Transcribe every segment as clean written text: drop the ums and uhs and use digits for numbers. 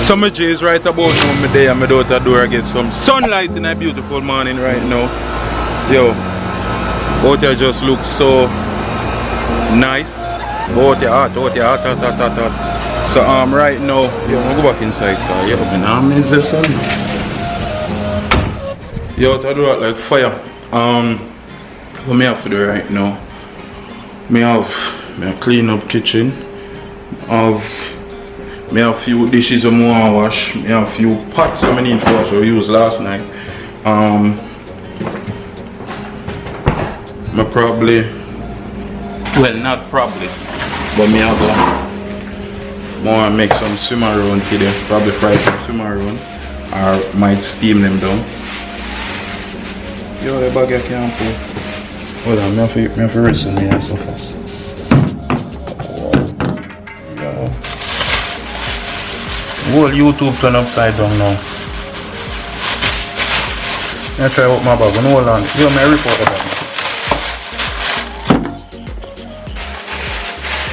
Summer J is right about now. I'm there and my daughter door get some sunlight in a beautiful morning right now. Yo, out here just looks so nice. Out here hot. So right now, yo, I'm go back inside car. Yo, my arm is the sun. Yo, I do that like fire. What me have to do right now? Me have clean up kitchen. Me have few dishes I want to wash. Me have few pots I need to wash I used last night. Me probably, well not probably, but me have more make some swimmer round today. Probably fry some swimmer round or might steam them down. Yo, the bag I can't pull. Hold on, me have to rest on me so fast. Whole YouTube turn upside down now. Let me try out my bag. Hold on. Yo, may I report about it?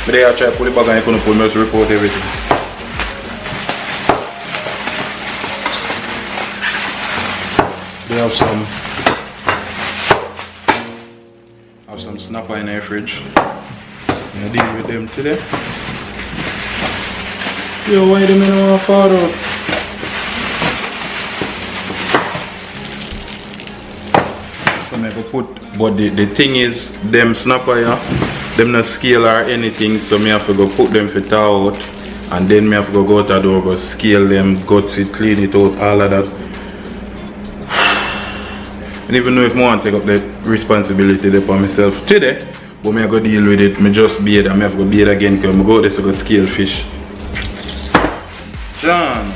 But I try to pull the bag and I couldn't pull me to report everything. They have some snapper in the fridge. I deal with them today. Yo, why do you want to fall out? So I go put, but the thing is, them snapper, yeah, them not scale or anything, so I have to go put them for thaw out, and then I have to go out the door, go scale them, gut it, clean it out, all of that. And even though if I want to take up the responsibility there for myself today, but I go deal with it, I just bathe and I have to go bathe again because I go there to go scale fish. John.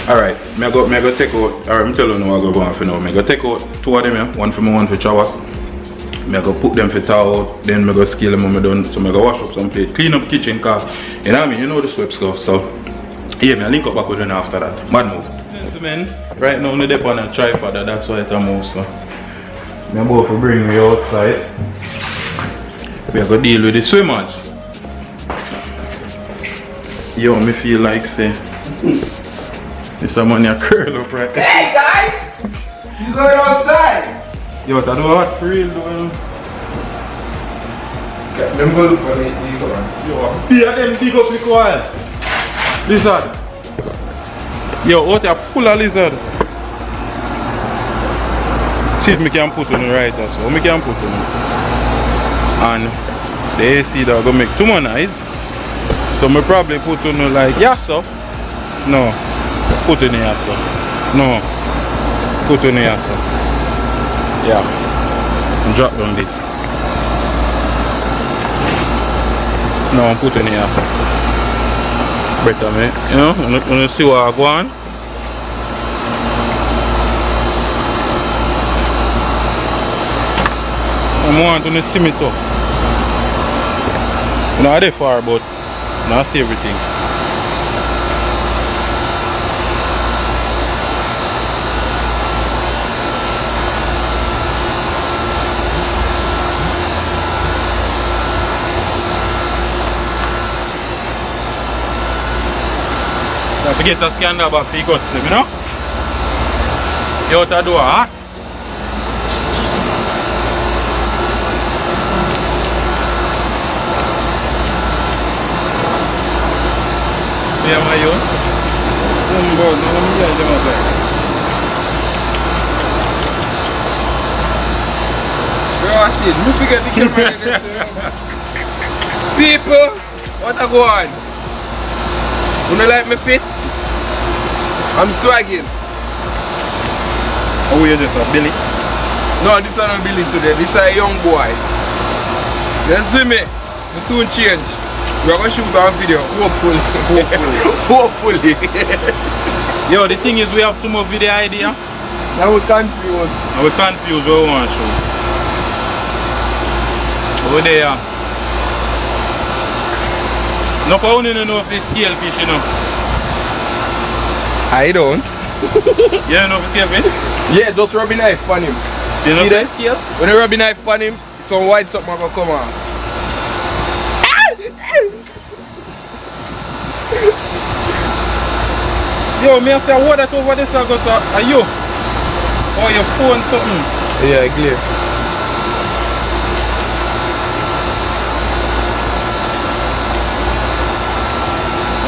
Alright, I go take out, alright, I'm telling you what I go on for now. I go take out two of them, yeah? One for me, one for Trabass. I go put them for thaw out, then I go scale them when I'm done. So I go wash up some plate, clean up kitchen cause you know what I mean, you know the sweep stuff. So yeah, I link up back with them after that. Mad move. Gentlemen, right now I'm on a tripod, that's why it's a move. So I'm about to bring me outside. We are going to deal with the swimmers. Yo, me feel like say this someone here curl up right there. Hey guys! You going outside? Yo, I do what for real though. Let me go look for the eagle. Yo, fear them dig up the coil. Lizard. Yo, out here full of lizard. See if me can put on the right or so. Me can put on it. And the AC that gonna make too much noise. So me probably put on like yasso. No. Put in yasso. No. Put in yasso. Yeah. And drop down this. No, put in yasso. Better me. You know, when you see what I go on. I want to see me too. You know, they're far, but I see everything. Don't forget to scan that back for your guts, you know? You out the door, huh? Yeah, my own. You forget the camera. People, what I go on? You don't like me fit? I'm swagging. Oh, you're just a Billy? No, this is not Billy today. This is a young boy. You see me? We soon change. We're going to shoot our video, hopefully. Hopefully. Yo, the thing is we have 2 more video idea. Now we're confused. Now we're confused what we want to show. Over there. No for only know if it's scale fish, you know. I don't. Yeah, no, it's Kevin. Yeah, just rub a knife on him. You know See that? scale? When you rub a knife on him, some white something gonna come on. Yo, me I say what that over this I go so are you? Or your phone something? Yeah, clear.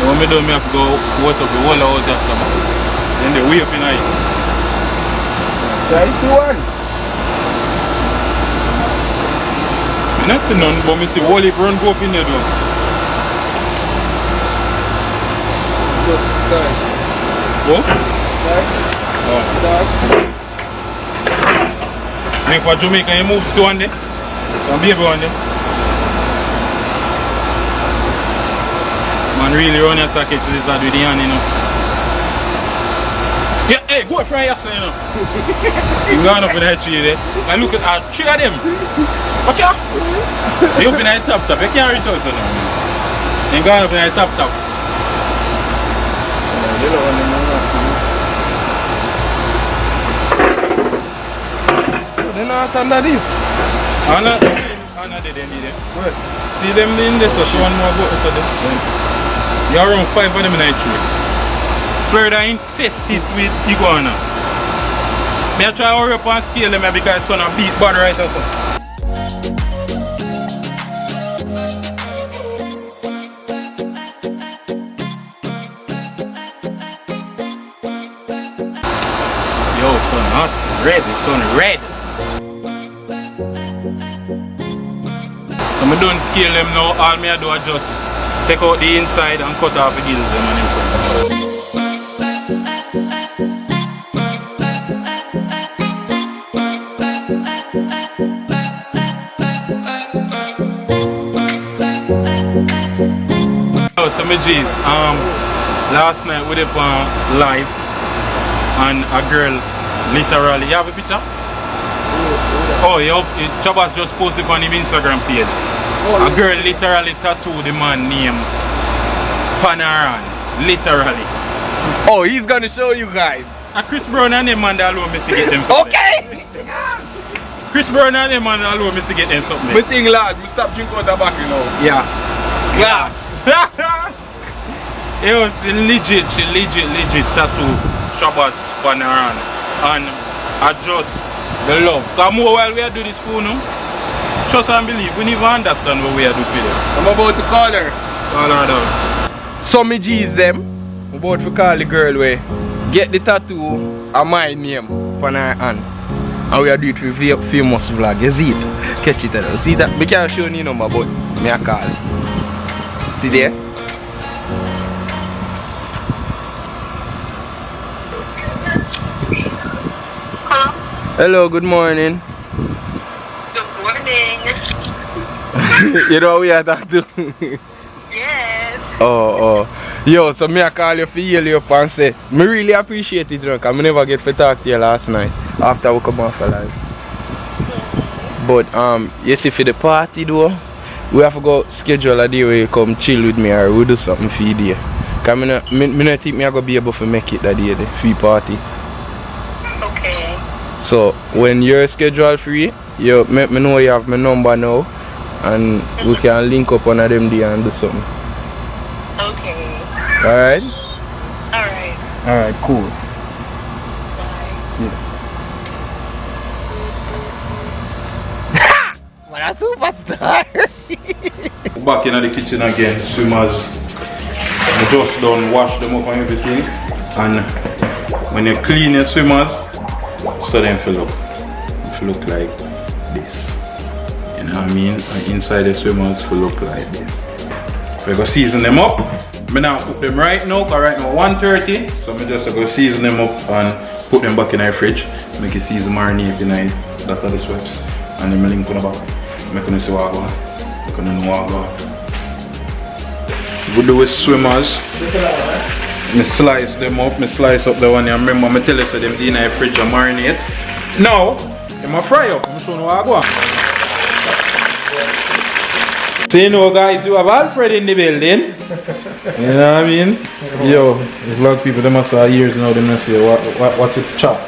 When me do me have to go water up the whole house or something. Then they wave in it. Try to one. I don't see none, but I see whole heap run go up in there though. Start. What? Start. Oh. Start. And for Jamaica you move to one day? One baby one day? Man really run your package to this lad with the hand, you know. Yeah, hey, go from here, you know. You gone up in that tree there. And look at three of them. Watch out! You up in that top, you can't reach out to them. You gone up in that top. They're not under this. Anna, they need them. What? See them in this, so she want more go to them. You are around 5 of them in that tree. Further infested with iguana. Me I try to hurry up and scale them because son a beat bad right or something. Yo, son, hot, red, son, red. So I don't scale them now, all me I do is just take out the inside and cut off the gills them and everything. So my G's, last night we did on live and a girl literally, you have a picture? Oh, Trabass just posted on his Instagram page. A girl literally tattooed the man name Panaran, literally. Oh, he's gonna show you guys. And Chris Brown and them man that alone me to get them something. Okay! Chris Brown and them man that alone me to get them something. But thing lad, we stop drinking out the back, you know. Yeah. Glass. Yo, she legit tattoo Trabass Panaran. And I just the love. Come more while we are doing this for now. Trust and believe, we never understand what we are doing for them. I'm about to call her. Call her down. Some G's them. I'm about to call the girl way. Get the tattoo of my name on her hand. And we are doing it with famous vlog. You see it? Catch it. See that? We can't show you number, but me a call. See there? Hello, good morning. Good morning. You know we are talking to? Yes. Oh. Yo, so me I call you for hail you up and say, me really appreciate it, because I never get to talk to you last night after we come off alive. But you see for the party though, we have to go schedule a day where you come chill with me or we do something for you there. Because I don't think I'm going to be able to make it that day, the free party. Okay. So when you're scheduled free, you let me know you have my number now and we can link up on them day and do something. Okay. Alright? Alright. Alright, cool. Bye. Yeah. What a superstar! Back in the kitchen again, swimmers. I just done wash them up and everything. And when you clean your swimmers, so them look like this. You know what I mean? And inside the swimmers will look like this. We're going to season them up. I now cook them right now, because right now 1:30. So I'm just going to season them up and put them back in our fridge. Make it season marinate in it. That's how this works. And then I link on the back. I'm going to see what I got. I'm going to know what I got. We do with swimmers. I slice them up. I slice up the one. I remember I tell you so them in our fridge and marinate. Now, I'm going to fry up. I'm showing you what I got. So you know guys, you have Alfred in the building. You know what I mean? Yo, there's a lot of people, they must have years now, they must say, what's a chop?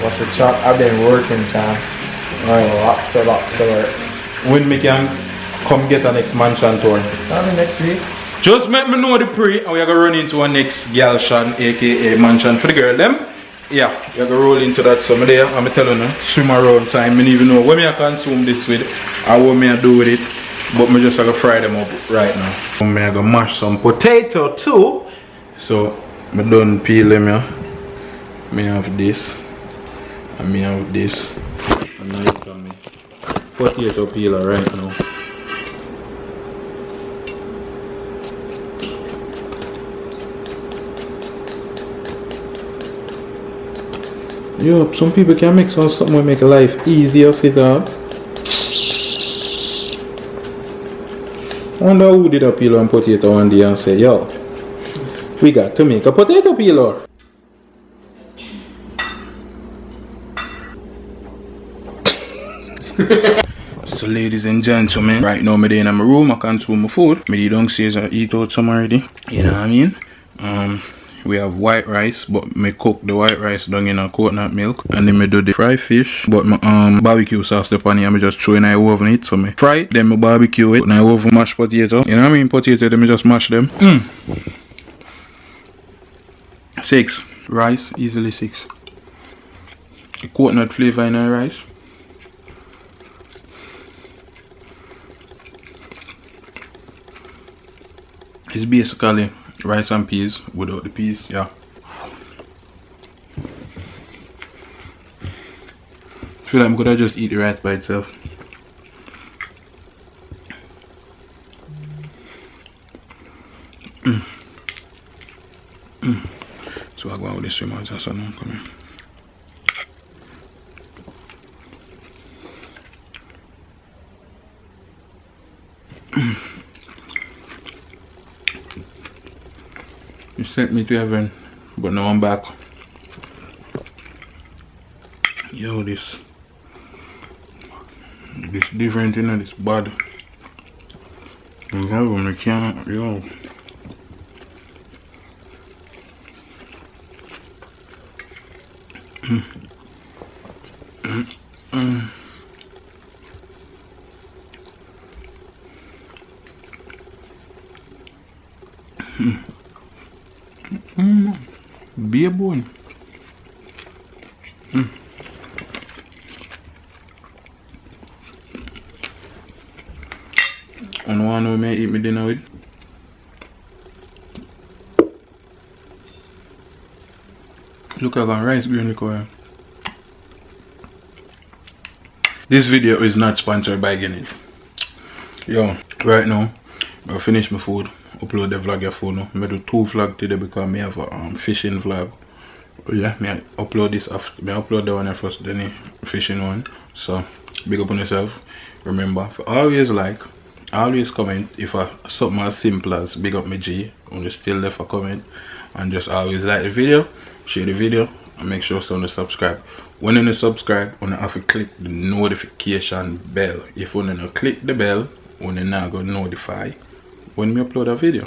What's the job? I've been working, Tom. Lots of work. When we can come get our next mansion tour? Probably next week. Just let me know the pre and we're gonna run into our next girl shan, aka mansion for the girl them. Yeah, we're gonna roll into that some there. I'm telling you, swim around time. I don't even know what me I consume this with or what me I do with it. But me just gonna fry them up right now. I'm gonna mash some potato too. So I done peel them here. Me have this. And me have this. And now look at me. Potato peeler right now. Yo, some people can make something to make life easier, sit down. I wonder who did a peel on potato one day and say, yo, we got to make a potato peeler. So ladies and gentlemen, right now I'm in my room, I can't do my food. I downstairs I eat out some already. You know what I mean? We have white rice, but me cook the white rice down in a coconut milk. And then me do the fried fish, but my barbecue sauce the pan here, me just throw in the oven it. So me fry it, then me barbecue it. Now oven mashed potato. You know what I mean? Potato, then me just mash them. 6. Rice, easily 6. The coconut flavor in the rice. It's basically rice and peas without the peas, yeah. I feel like I'm gonna just eat the rice by itself. So I go out with this remote and so now come here. You sent me to heaven, but now I'm back. Yo, this different, you know, this bad. I can't, yo. Be a bone. And one who may eat me dinner with. Look at that rice green liquor. This video is not sponsored by Guinness. Yo, right now, I finish my food. Upload the vlog your phone now. I do 2 vlogs today because I have a fishing vlog. Yeah, I upload this after. I upload the one first, then the fishing one. So big up on yourself. Remember, always like, always comment. If something as simple as big up my G, only still left a comment, and just always like the video, share the video, and make sure to subscribe. When you subscribe, you have to click the notification bell. If you don't click the bell, you not go notify when we upload a video.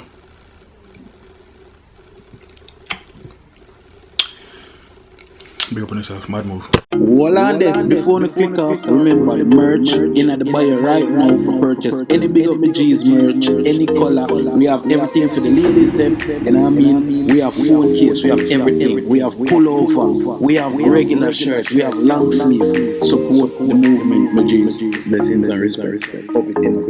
Be open yourself, mad move. Hold on there, before you click off, remember the merch in the bio right now for purchase. Any Big Up Me G's merch, any color, we have everything for the ladies them, you know what I mean? We have phone case, we have everything, we have pullover, we have regular shirt, we have long sleeve. Support the movement, my G's. Blessings and respect. Up it in a